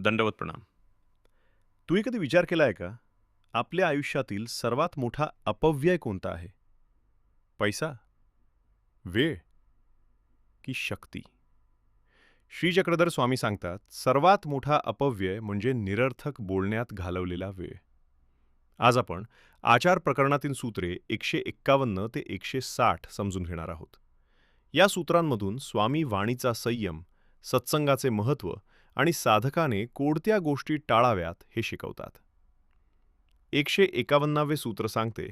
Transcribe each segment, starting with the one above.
दंडवत प्रणाम. तूही कधी विचार केला आहे का? आपल्या आयुष्यातील सर्वात मोठा अपव्यय कोणता आहे? पैसा, वेळ की शक्ती? श्री चक्रधर स्वामी सांगतात, सर्वात मोठा अपव्यय म्हणजे निरर्थक बोलण्यात घालवलेला वेळ. आज आपण आचार प्रकरणातील सूत्रे 151 ते 160 समजून घेणार आहोत. या सूत्रांमधून स्वामी वाणीचा संयम, सत्संगाचे महत्त्व आणि साधकाने कोणत्या गोष्टी टाळाव्यात हे शिकवतात. 151वे सूत्र सांगते,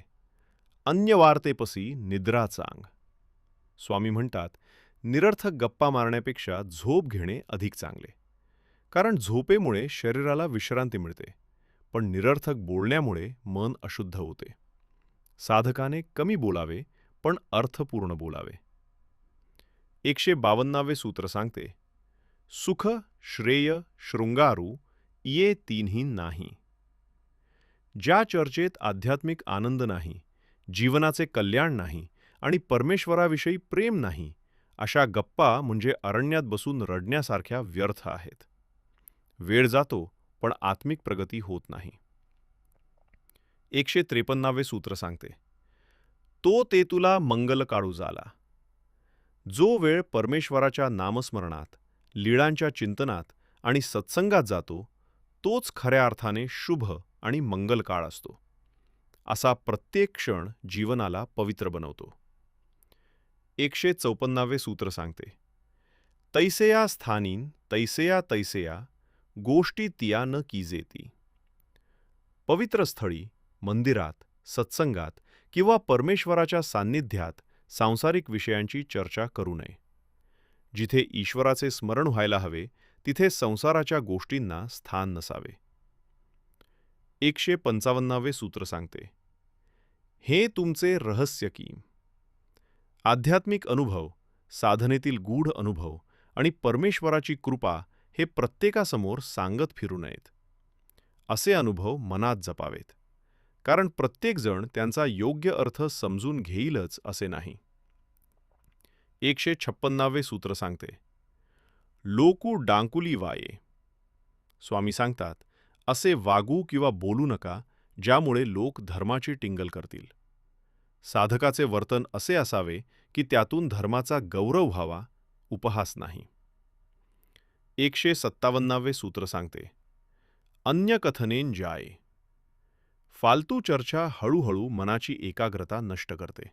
अन्य वार्तेपसी निद्रा चांग. स्वामी म्हणतात, निरर्थक गप्पा मारण्यापेक्षा झोप घेणे अधिक चांगले. कारण झोपेमुळे शरीराला विश्रांती मिळते, पण निरर्थक बोलण्यामुळे मन अशुद्ध होते. साधकाने कमी बोलावे, पण अर्थपूर्ण बोलावे. 152वे सूत्र सांगते, सुख, श्रेय, शृंगारू ये तीनही नाही. ज्या चर्चेत आध्यात्मिक आनंद नाही, जीवनाचे कल्याण नाही आणि परमेश्वराविषयी प्रेम नाही, अशा गप्पा म्हणजे अरण्यात बसून रडण्यासारख्या व्यर्थ आहेत. वेळ जातो, पण आत्मिक प्रगती होत नाही. 153वे सूत्र सांगते, तो ते तुला मंगल काळू झाला. जो वेळ परमेश्वराच्या नामस्मरणात, लीळांच्या चिंतनात आणि सत्संगात जातो, तोच खऱ्या अर्थाने शुभ आणि मंगल काळ असतो. असा प्रत्येक क्षण जीवनाला पवित्र बनवतो. 154वे सूत्र सांगते, तैसेया स्थानीन तैसेया तैसेया गोष्टी तिया न कीजेती. पवित्र स्थळी, मंदिरात, सत्संगात किंवा परमेश्वराच्या सान्निध्यात सांसारिक विषयांची चर्चा करू नये. जिथे ईश्वराचे स्मरण व्हायला हवे, तिथे संसाराच्या गोष्टींना स्थान नसावे. 155वे सूत्र सांगते, हे तुमचे रहस्य की. आध्यात्मिक अनुभव, साधनेतील गूढ अनुभव आणि परमेश्वराची कृपा हे प्रत्येकासमोर सांगत फिरू नयेत. असे अनुभव मनात जपावेत, कारण प्रत्येकजण त्यांचा योग्य अर्थ समजून घेईलच असे नाही. 156वे सूत्र सांगते, लोकू डांकुली वाये. स्वामी सांगतात, असे वागू किंवा बोलू नका ज्यामुळे लोक धर्माची टिंगल करतील. साधकाचे वर्तन असे असावे की त्यातून धर्माचा गौरव व्हावा, उपहास नाही. 157वे सूत्र सांगते, अन्य कथनेन जाये. फालतू चर्चा हळूहळू मनाची एकाग्रता नष्ट करते.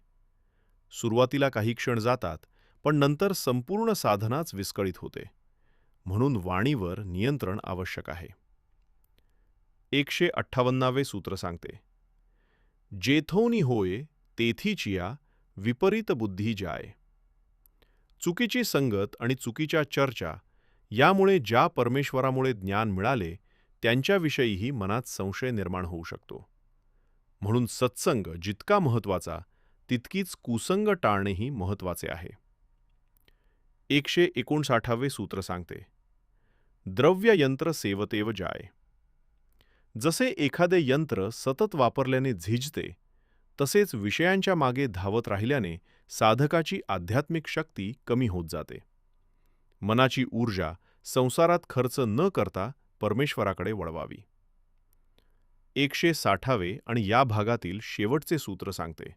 सुरुवातीला काही क्षण जातात, पण नंतर संपूर्ण साधनाच विस्कळीत होते. म्हणून वाणीवर नियंत्रण आवश्यक आहे. 158वे सूत्र सांगते, जेथोनी होय तेथीचिया विपरीत बुद्धी जाय. चुकीची संगत आणि चुकीच्या चर्चा यामुळे ज्या परमेश्वरामुळे ज्ञान मिळाले त्यांच्याविषयीही मनात संशय निर्माण होऊ शकतो. म्हणून सत्संग जितका महत्त्वाचा, तितकीच कुसंग टाळणेही महत्त्वाचे आहे. 159वे सूत्र सांगते, द्रव्ययंत्र सेवतेव जाय. जसे एखादे यंत्र सतत वापरल्याने झिजते, तसेच विषयांच्या मागे धावत राहिल्याने साधकाची आध्यात्मिक शक्ती कमी होत जाते. मनाची ऊर्जा संसारात खर्च न करता परमेश्वराकडे वळवावी. 160वे आणि या भागातील शेवटचे सूत्र सांगते,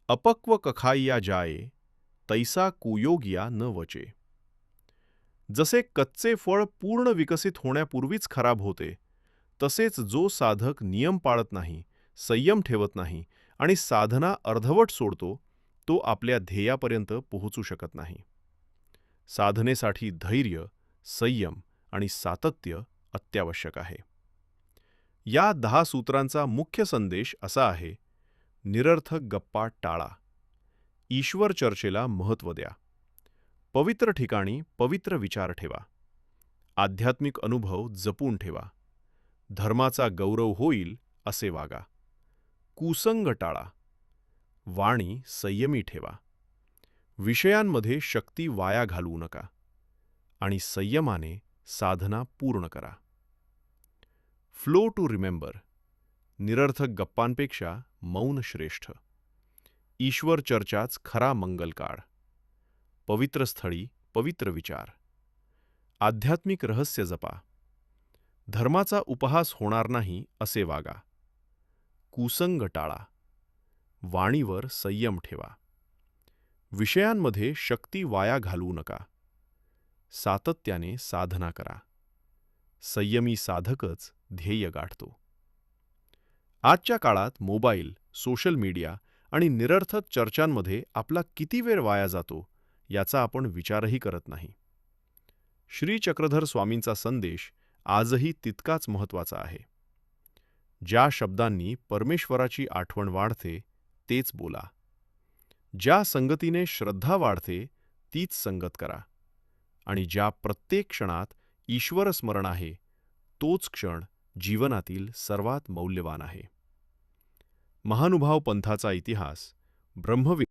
अपक्व कखाइया जाये तैसा कुयोगिया न वचे. जसे कच्चे फळ पूर्ण विकसित होण्यापूर्वीच खराब होते, तसेच जो साधक नियम पाळत नाही, संयम ठेवत नाही आणि साधना अर्धवट सोडतो, तो आपल्या ध्येयापर्यंत पोहोचू शकत नाही. साधनेसाठी धैर्य, संयम आणि सातत्य अत्यावश्यक आहे. या 10 सूत्रांचा मुख्य संदेश असा आहे, निरर्थक गप्पा टाळा. ईश्वर चर्चेला महत्त्व द्या. पवित्र ठिकाणी पवित्र विचार ठेवा. आध्यात्मिक अनुभव जपून ठेवा. धर्माचा गौरव होईल असे वागा. कुसंग टाळा. वाणी संयमी ठेवा. विषयांमध्ये शक्ती वाया घालवू नका. आणि संयमाने साधना पूर्ण करा. Flow to remember. निरर्थक गप्पांपेक्षा मौन श्रेष्ठ. ईश्वर चर्चाच खरा मंगल काळ. पवित्र स्थळी पवित्र विचार. आध्यात्मिक रहस्य जपा. धर्माचा उपहास होणार नाही असे वागा. कुसंग टाळा. वाणीवर संयम ठेवा. विषयांमध्ये शक्ती वाया घालवू नका. सातत्याने साधना करा. संयमी साधकच ध्येय गाठतो. आजच्या काळात मोबाईल, सोशल मीडिया आणि निरर्थक चर्चांमध्ये आपला किती वेळ वाया जातो याचा आपण विचारही करत नाही. श्री चक्रधर स्वामींचा संदेश आजही तितकाच महत्त्वाचा आहे. ज्या शब्दांनी परमेश्वराची आठवण वाढते तेच बोला. ज्या संगतीने श्रद्धा वाढते तीच संगत करा. आणि ज्या प्रत्येक क्षणात ईश्वर स्मरण आहे तोच क्षण जीवनातील सर्वात मौल्यवान आहे. महानुभाव पंथाचा इतिहास ब्रह्मवि